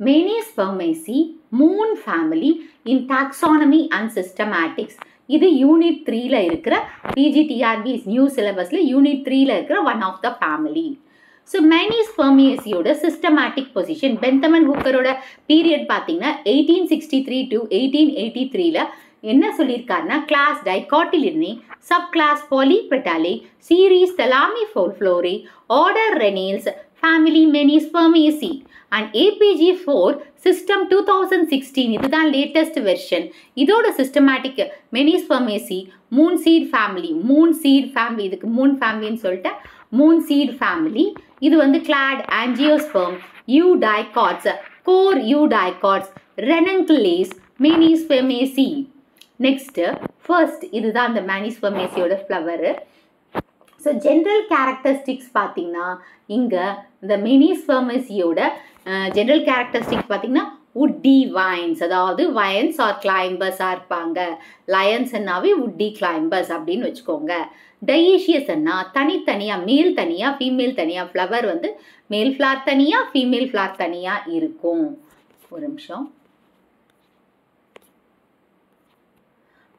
Many spermaceae, moon family in taxonomy and systematics. இது unit 3ல இருக்கிற PGTRB நியூ சிலபஸ்ல யூனிட் 3ல இருக்கிற one of the family. So மெனி ஸ்பெர்மியேசியோட சிஸ்டமேட்டிக் பொசிஷன் பெந்தமன் ஹூக்கரோட பீரியட் பார்த்தீங்கன்னா 1863 to 1883ல என்ன சொல்லியிருக்காருன்னா class Dicotyledonae, sub class Polypetalae, series Thalamiflorae, order Ranales, family Menispermaceae and APG4 system 2016 இதுதான் லேட்டஸ்ட் வெர்ஷன். இதோட systematic Menispermaceae moon seed family இதுக்கு மூன் ஃபேமிலின்னு சொல்லிட்டு மூன் சீட் ஃபேமிலி. இது வந்து clade angiosperm, eudicots, core யூடைகாட்ஸ், Ranunculales, Menispermaceae. Next first இதுதான் அந்த மெனி ஸ்பெர்மியேசியோட ஃப்ளவரு. ஸோ ஜென்ரல் கேரக்டரிஸ்டிக்ஸ் பார்த்தீங்கன்னா இங்கே இந்த மெனி ஸ்பெர்மியேசியோட ஜென்ரல் கேரக்டரிஸ்டிக்ஸ் பார்த்தீங்கன்னா உட்டி வைன்ஸ், அதாவது வயன்ஸ் ஆர் கிளைம்பர்ஸாக இருப்பாங்க. லயன்ஸ்னாவே உட்டி கிளைம்பர்ஸ் அப்படின்னு வச்சுக்கோங்க. டையீஷியஸ்ன்னா தனித்தனியாக மேல் தனியாக ஃபீமேல் தனியாக, ஃப்ளவர் வந்து மேல் ஃப்ளார் தனியாக ஃபீமேல் ஃப்ளார் தனியாக இருக்கும். ஒரு நிமிஷம்.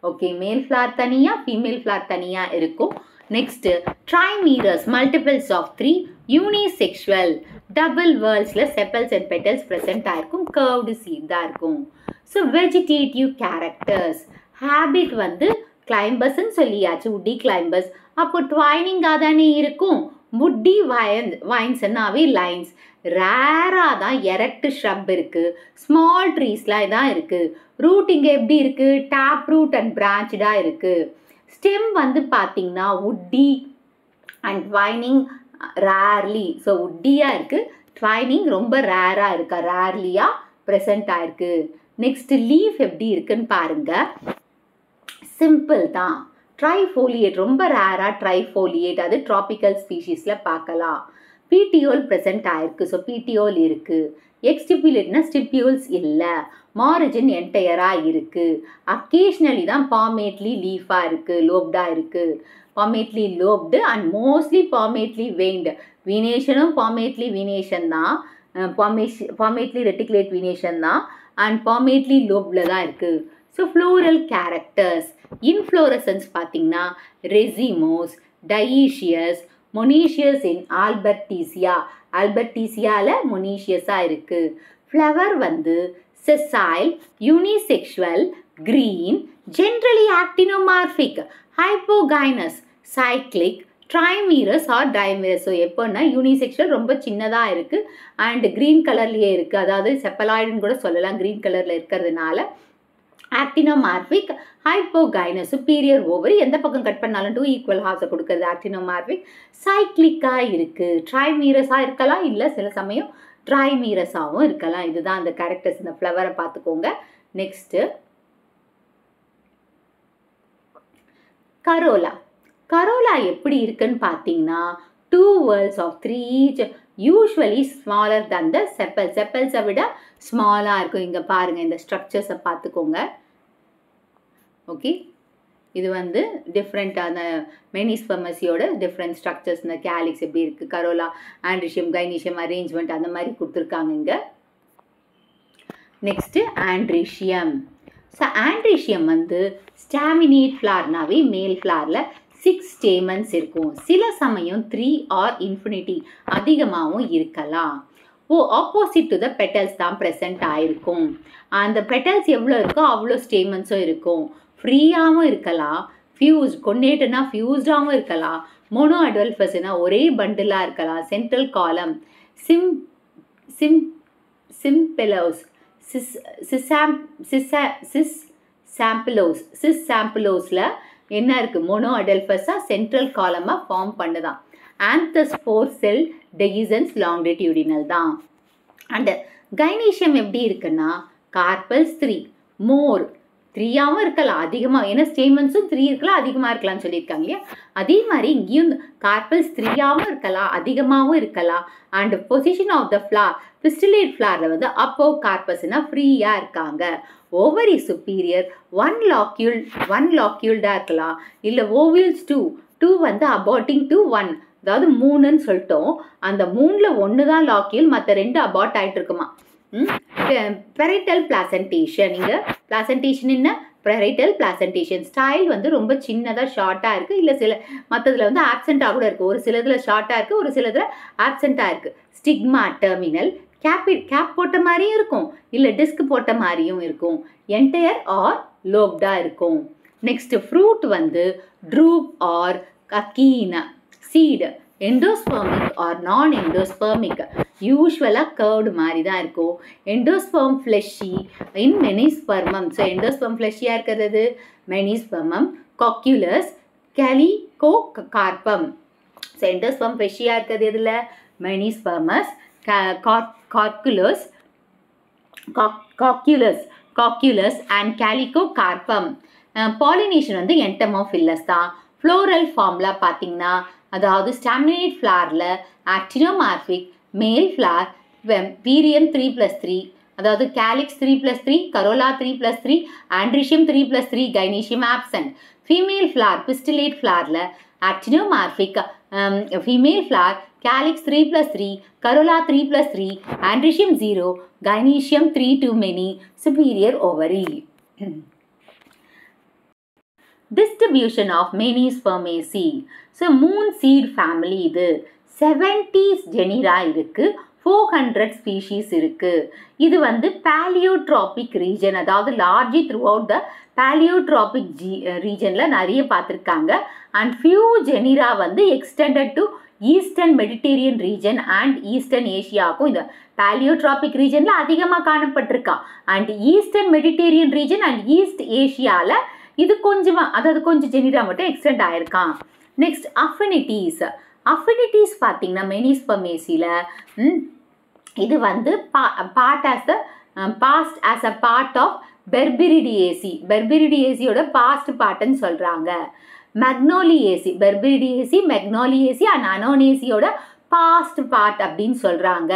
ஓகே, மேல் ஃப்ளார் தனியாக ஃபீமேல் ஃப்ளார் தனியாக இருக்கும். Next trimerous multiples of 3, unisexual double வேர்ல்ஸில் செப்பல்ஸ் அண்ட் பெட்டல்ஸ் ப்ரெசென்ட் ஆகிருக்கும், கர்வ்டு சீட் தான் இருக்கும். ஸோ வெஜிடேட்டிவ் கேரக்டர்ஸ் ஹேபிட் வந்து கிளைம்பர்ஸ்ன்னு சொல்லியாச்சு, உட்டி கிளைம்பர்ஸ். அப்போ ட்வைனிங்காக தானே இருக்கும். உட்டி வைன்ஸ்னாவே லைன்ஸ். ரேராக தான் எரெக்ட் ஷ்ரப் இருக்குது, ஸ்மால் ட்ரீஸ்லாம் தான் இருக்குது. ரூட் இங்கே எப்படி இருக்குது, டேப் ரூட் அண்ட் பிரான்ச்சாக இருக்குது. ஸ்டெம் வந்து பார்த்தீங்கன்னா உட்டி அண்ட் ட்வைனிங் ரேர்லி. ஸோ உட்டியாக இருக்குது, ட்வைனிங் ரொம்ப ரேராக இருக்கா, ரேர்லியாக ப்ரெசென்ட் ஆயிருக்கு. நெக்ஸ்ட் லீஃப் எப்படி இருக்குன்னு பாருங்கள். சிம்பிள் தான். ட்ரைஃபோலியேட் ரொம்ப ரேராக ட்ரைஃபோலியேட், அது ட்ராபிக்கல் ஸ்பீஷீஸில் பார்க்கலாம். பீட்டியோல் ப்ரெசென்ட் ஆயிருக்கு, ஸோ பீட்டியோல் இருக்குது. எக்ஸ்டிபியூலேட்னா ஸ்டிபியூல்ஸ் இல்லை. மாரிஜின் என்டையராக இருக்குது. அக்கேஷ்னலி தான் பாமேட்லி லீஃபாக இருக்குது, லோப்டாக இருக்குது. பாமேட்லி லோப்டு அண்ட் மோஸ்ட்லி பாமேட்லி வெயின்டு. வீனேஷனும் பாமேட்லி வீனேஷன் தான், பாமேட்லி ரெட்டிகுலேட் வீனேஷன் தான் அண்ட் பாமேட்லி லோப்டில் தான் இருக்குது. ஸோ ஃப்ளோரல் கேரக்டர்ஸ் இன்ஃப்ளோரசன்ஸ் பார்த்தீங்கன்னா ரெசிமோஸ், டையீஷியஸ், மொனீஷியஸ் இன் ஆல்பர்டீசியா, ஆல்பர்டீசியாவில் மொனீஷியஸாக இருக்குது. ஃப்ளவர் வந்து sessile, unisexual, green, generally actinomorphic, hypogynous, cyclic, trimerous or dimerous. So எப்போன்னா யூனிசெக்ஷுவல் ரொம்ப சின்னதாக இருக்குது அண்ட் க்ரீன் கலர்லேயே இருக்குது, அதாவது செப்பலாய்டுன்னு கூட சொல்லலாம் க்ரீன் கலரில் இருக்கிறதுனால. ஆக்டினோமார்பிக், ஹைப்போகைனஸ், சுப்பீரியர் ஓவரி, எந்த பக்கம் கட் பண்ணாலும் 2 ஈக்குவல் ஹாஃப்ஸை கொடுக்குறது ஆக்டினோமார்பிக். சைக்ளிக்காக இருக்குது, ட்ரைமீரஸாக இருக்கலாம், இல்லை சில சமயம் ட்ரைமீரஸாகவும் இருக்கலாம். இதுதான் அந்த கேரக்டர்ஸ். இந்த ஃப்ளவரை பார்த்துக்கோங்க. Next Corolla. கரோலா எப்படி இருக்குன்னு பார்த்தீங்கன்னா 2 whorls of 3 each, usually smaller than the sepals. செப்பல்ஸை விட ஸ்மாலாக இருக்கும். இங்கே பாருங்கள், இந்த ஸ்ட்ரக்சர்ஸை பார்த்துக்கோங்க. ஓகே, இது வந்து டிஃப்ரெண்ட்டான மெனி ஸ்பெர்மசியோட டிஃப்ரெண்ட் ஸ்ட்ரக்சர்ஸ். இந்த கேலிக்ஸ் எப்படி இருக்குது, கரோலா, ஆண்ட்ரிஷியம், கைனீஷியம் அரேஞ்ச்மெண்ட் அந்த மாதிரி கொடுத்துருக்காங்க இங்கே. Next androecium. ஸோ ஆண்ட்ரிஷியம் வந்து ஸ்டாமினேட் ஃப்ளார்னாவே மேல் ஃப்ளாரில் 6 ஸ்டேமன்ஸ் இருக்கும். சில சமயம் 3 ஆர் இன்ஃபினிட்டி அதிகமாகவும் இருக்கலாம். ஆப்போசிட் டு த பெட்டல்ஸ் தான் ப்ரெசென்ட் ஆகிருக்கும். அந்த பெட்டல்ஸ் எவ்வளோ இருக்கோ அவ்வளோ ஸ்டேமன்ஸும் இருக்கும். ஃப்ரீயாகவும் இருக்கலாம், கொன்னேட்டுனா ஃபியூஸ்டாகவும் இருக்கலாம், மோனோ அடல்ஃபஸ்னா ஒரே பண்டிலாக இருக்கலாம். சென்ட்ரல் காலம் சிம்பெலோஸ், சிஸ்சாம்பிளோஸில் என்ன இருக்குது, மோனோ அடல்ஃபஸாக சென்ட்ரல் காலமாக ஃபார்ம் பண்ணுதான். ஆந்தஸ்போர் செல் டெகிசன்ஸ் லாங்கிடியூடினல் தான். அண்டு கைனீஷியம் எப்படி இருக்குன்னா கார்பல்ஸ் 3 மோர், 3ஆகவும் இருக்கலாம் அதிகமாக, ஏன்னா ஸ்டேமன்ஸும் 3 இருக்கலாம் அதிகமாக இருக்கலாம்னு சொல்லியிருக்காங்க இல்லையா. அதே மாதிரி இங்கேயும் கார்பல்ஸ் 3ஆகவும் இருக்கலாம் அதிகமாகவும் இருக்கலாம். And position of the flower, pistillate ஃப்ளாரில் வந்து அப்போ கார்பஸ்னால் ஃப்ரீயாக இருக்காங்க. ஓவரி சுப்பீரியர் 1 லாக்யூல்டாக இருக்கலாம், இல்லை ஓவியல்ஸ் 2 வந்து அபார்ட்டிங் டு 1, அதாவது 3ன்னு சொல்லிட்டோம். அந்த 3ல் 1 தான் லாக்யூல், மற்ற 2 அபார்ட் ஆகிட்டு இருக்குமா. Parietal placentation. இங்கே பிளாசன்டேஷன் என்ன? Parietal placentation. ஸ்டைல் வந்து ரொம்ப சின்னதாக ஷார்ட்டாக இருக்குது, இல்லை சில மற்றதில் வந்து ஆப்சென்ட்டாக கூட இருக்குது. ஒரு சிலதில் ஷார்ட்டாக இருக்குது, ஒரு சிலதில் ஆப்சென்ட்டாக இருக்குது. Stigma terminal. கேப் போட்ட மாதிரியும் இருக்கும், இல்லை டிஸ்க் போட்ட மாதிரியும் இருக்கும். என்டையர் ஆர் லோப்டாக இருக்கும். நெக்ஸ்ட் ஃப்ரூட் வந்து ட்ரூப் ஆர் கக்கீன. Seed endospermic or non endospermic. யூஸ்வலாக கர்வ்டு மாதிரி தான் இருக்கும். Endosperm fleshy in Menispermum. So endosperm ஃப்ளெஷியாக இருக்கிறது Menispermum. Cocculus Calycocarpum. So endosperm ஃப்ளெஷியாக இருக்கிறது எதில்? Menispermus. Cocculus and Calycocarpum. Pollination வந்து என்டமோஃபில்லஸ் தான். ஃப்ளோரல் ஃபார்ம்லாம் பார்த்தீங்கன்னா, அதாவது ஸ்டாமினேட் ஃப்ளாரில் ஆக்டினோமார்பிக், மேல் ஃப்ளார் வீரியம் 3+3, அதாவது calyx 3+3, corolla 3+3, androecium 3+3, gynoecium absent. Female flower pistillate ஃப்ளாரில் actinomorphic, female flower calyx 3+3, corolla 3+3, androecium 0, gynoecium 3 too many, superior ovary. Distribution of Menispermaceae. So moon seed family இது 70 genera இருக்கு, 400 species இருக்கு. இது வந்து paleotropic region, அதாவது largely throughout the paleotropic regionல நிறைய பார்த்திருக்காங்க. And few genera வந்து extended to eastern Mediterranean region and eastern ஏஷியாவுக்கும் இந்த பேலியோட்ராபிக் ரீஜனில் அதிகமாக காணப்பட்டிருக்கா. And eastern Mediterranean region and east ஏஷியாவில் இது கொஞ்சமாக, அதாவது கொஞ்சம் ஜெனிரா மட்டும் எக்ஸ்டெண்ட் ஆகிருக்கான். நெக்ஸ்ட் அஃபினிட்டிஸ் பார்த்தீங்கன்னா மெனிஸ்பெர்மேசியில் இது வந்து past as a part of பெர்பிரிடியேசியோட பாஸ்ட் பார்ட்டுன்னு சொல்கிறாங்க. மெக்னோலியேசி, பெர்பிரிடியேசி, மெக்னோலியேசி அண்ட் அனோனேசியோட பாஸ்ட் பார்ட் அப்படின்னு சொல்கிறாங்க.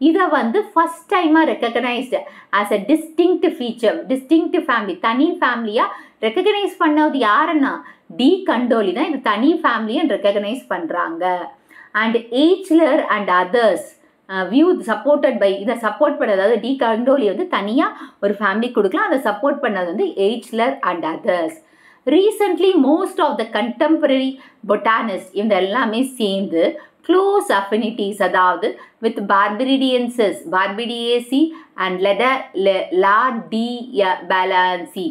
இதை வந்து ஃபஸ்ட் டைமாக recognised as a distinct feature, distinct family, தனி ஃபேமிலியாக ரெக்கக்னைஸ் பண்ணது யாருன்னா டி கண்டோலி தான் இது தனி ஃபேமிலின்னு ரெக்கக்னைஸ் பண்ணுறாங்க. And Eichler and others view supported by, இதை சப்போர்ட் பண்ணது, அதாவது டி கண்டோலி வந்து தனியாக ஒரு ஃபேமிலி கொடுக்கலாம், அதை சப்போர்ட் பண்ணது வந்து Eichler and others. Recently, most of the contemporary botanists இந்த எல்லாமே சேர்ந்து close affinities, அதாவது with Barbaridiensis, Barbidiaceae and Laddiabalanceae,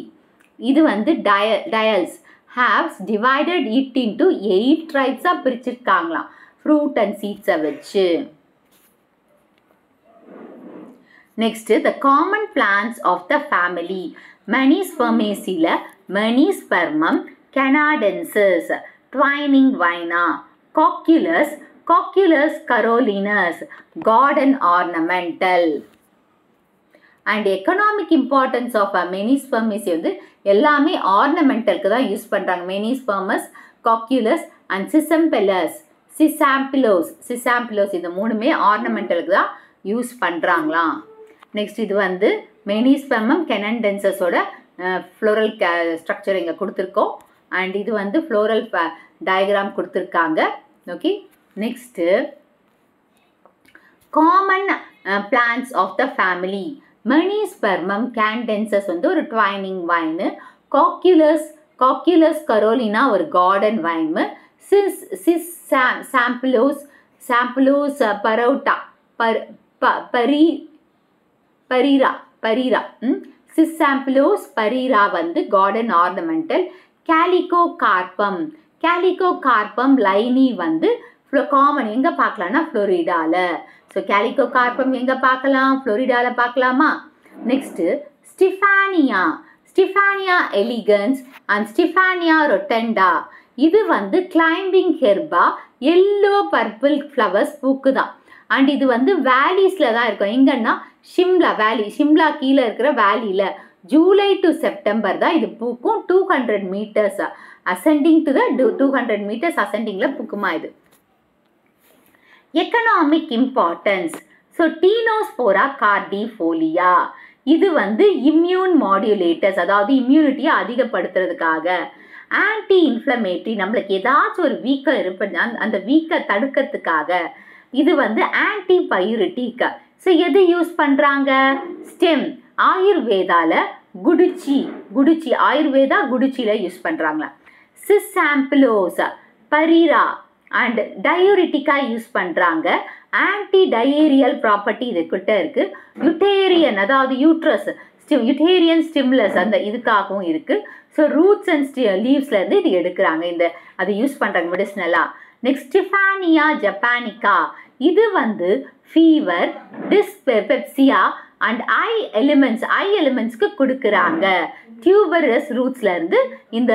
இது வந்து diels have divided it into 8 tribes பிரிச்சிருக்காங்களாம் fruit and seeds வச்சு. Next, the common plants of the family. Menispermaceae Menispermum canadensis, twining vina, Cocculus carolinus, garden ornamental. And economic importance of a Menispermaceae வந்து எல்லாமே ornamentalக்கு தான் use பண்ணுறாங்க. Menispermus, Cocculus and Cisampylus இது மூணுமே ornamentalக்கு தான் use பண்ணுறாங்களாம். Next இது வந்து Menispermum canadensis-ஓட ஃப்ளோரல் ஸ்ட்ரக்சர் இங்கே கொடுத்துருக்கோம். அண்ட் இது வந்து ஃப்ளோரல் டயக்ராம் கொடுத்துருக்காங்க. Okay, next common plants of the family. Menispermum canadensis வந்து ஒரு ட்வைனிங் வைனு, காக்யூலஸ் கரோலினா ஒரு கார்டன் வைனு, சாம்பிளோஸ் பரோட்டா பரீரா Cisampylus parira வந்து garden ornamental. Calico carpum லைனி வந்து காமன் எங்கே பார்க்கலாம்னா ஃப்ளோரிடால. ஸோ Calico carpum எங்கே பார்க்கலாம்? ஃப்ளோரிடால பார்க்கலாமா? Next Stephania elegans and Stephania rotunda, இது வந்து climbing herb, yellow purple flowers பூக்குதான். அண்ட் இது வந்து வேலிஸில் தான் இருக்கும். எங்கன்னா ஷிம்லா வேலி, ஷிம்லா கீழே இருக்கிற வேலியில் ஜூலை டு செப்டம்பர் தான் இது பூக்கும். 200 meters ascending to the 200 meters அசெண்டிங்கில் பூக்குமா இது. Economic importance. ஸோ டீனோஸ்போரா கார்டிஃபோலியா இது வந்து இம்யூன் மாடுலேட்டர்ஸ், அதாவது இம்யூனிட்டியை அதிகப்படுத்துறதுக்காக. ஆன்டி இன்ஃப்ளமேட்டரி, நம்மளுக்கு ஏதாச்சும் ஒரு வீக்கம் இருப்பது அந்த வீக்கை தடுக்கிறதுக்காக. இது வந்து ஆன்டிபயூரிட்டிக், ஸோ எது யூஸ் பண்ணுறாங்க? ஸ்டெம். ஆயுர்வேதால குடுச்சி ஆயுர்வேதா குடுச்சியில் யூஸ் பண்ணுறாங்களா? சிஸ்ஆம்பிளோஸ், பரீரா அண்ட் டயூரிட்டிக்கா யூஸ் பண்ணுறாங்க. ஆன்டி டயேரியல் ப்ராப்பர்ட்டி இதுக்கிட்ட இருக்குது. யுட்டேரியன் அதாவது யூட்ரஸ் யுட்டேரியன் ஸ்டிமுலஸ் அந்த இதுக்காகவும் இருக்குது. ஸோ ரூட்ஸ் அண்ட் லீவ்ஸ்லேருந்து இது எடுக்கிறாங்க. அதை யூஸ் பண்ணுறாங்க மெடிசினலாக. நெக்ஸ்ட் ஸ்டிஃபானியா ஜப்பானிக்கா, இது வந்து ஃபீவர், டிஸ்பெப்சியா அண்ட் ஐ எலிமெண்ட்ஸ்க்கு கொடுக்குறாங்க. டியூபரஸ் ரூட்ஸ்லேருந்து இந்த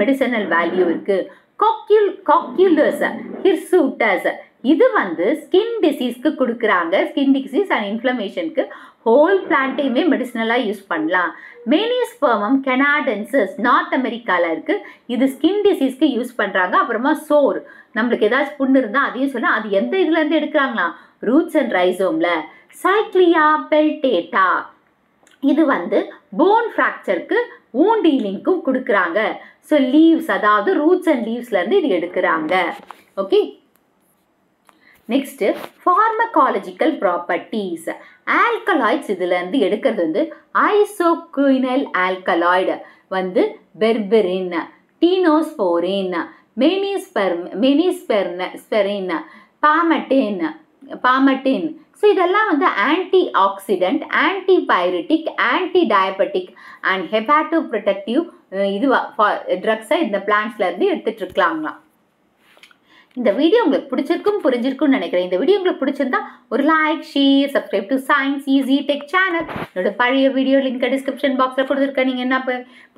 மெடிசனல் வேல்யூ இருக்குது. காக்யூலஸ் ஹிர்சூட்டஸ், இது வந்து ஸ்கின் டிசீஸ்க்கு கொடுக்குறாங்க. ஸ்கின் டிசீஸ் அண்ட் இன்ஃப்ளமேஷனுக்கு ஹோல் பிளான்ட்டையுமே மெடிசனலாக யூஸ் பண்ணலாம். மேனிஸ்பெர்மம் கெனாடென்சிஸ் நார்த் அமெரிக்காவில் இருக்குது. இது ஸ்கின் டிசீஸ்க்கு யூஸ் பண்ணுறாங்க. அப்புறமா சோர், நம்மளுக்கு ஏதாச்சும் புண்ணு இருந்தால் அதையும் சொன்னால் அது எந்த இதுலேருந்து எடுக்கிறாங்களா? Roots and ரைசோமில். சைக்ளியா பெல்டேட்டா, இது வந்து போன் ஃப்ராக்சருக்கு wound healingக்கும் கொடுக்குறாங்க. ஸோ லீவ்ஸ் அதாவது ரூட்ஸ் அண்ட் லீவ்ஸ்லேருந்து இது எடுக்கிறாங்க. Okay, next pharmacological properties. Alkaloids இதுலேருந்து எடுக்கிறது வந்து ஐசோகுயினைல் ஆல்கலாய்டு வந்து berberine, tinosporin, menispermine, palmatine. So இதெல்லாம் வந்து antioxidant, antipyretic, antidiabetic and hepatoprotective ட்ரக்ஸை இந்த பிளான்ட்ஸ்லேருந்து எடுத்துகிட்டு இருக்கலாங்களாம். இந்த வீடியோ உங்களுக்கு பிடிச்சிருக்கும் புரிஞ்சிருக்கும்னு நினைக்கிறேன். இந்த வீடியோ உங்களுக்கு பிடிச்சிருந்தா ஒரு like, share, subscribe to science easy tech channel. என்னோட பழைய வீடியோ லிங்க் டிஸ்கிரிப்ஷன் பாக்ஸில் கொடுத்துருக்கேன். நீங்கள் என்ன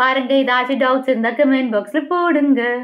பாருங்கள். ஏதாச்சும் டவுட்ஸ் இருந்தால் கமெண்ட் பாக்ஸில் போடுங்க.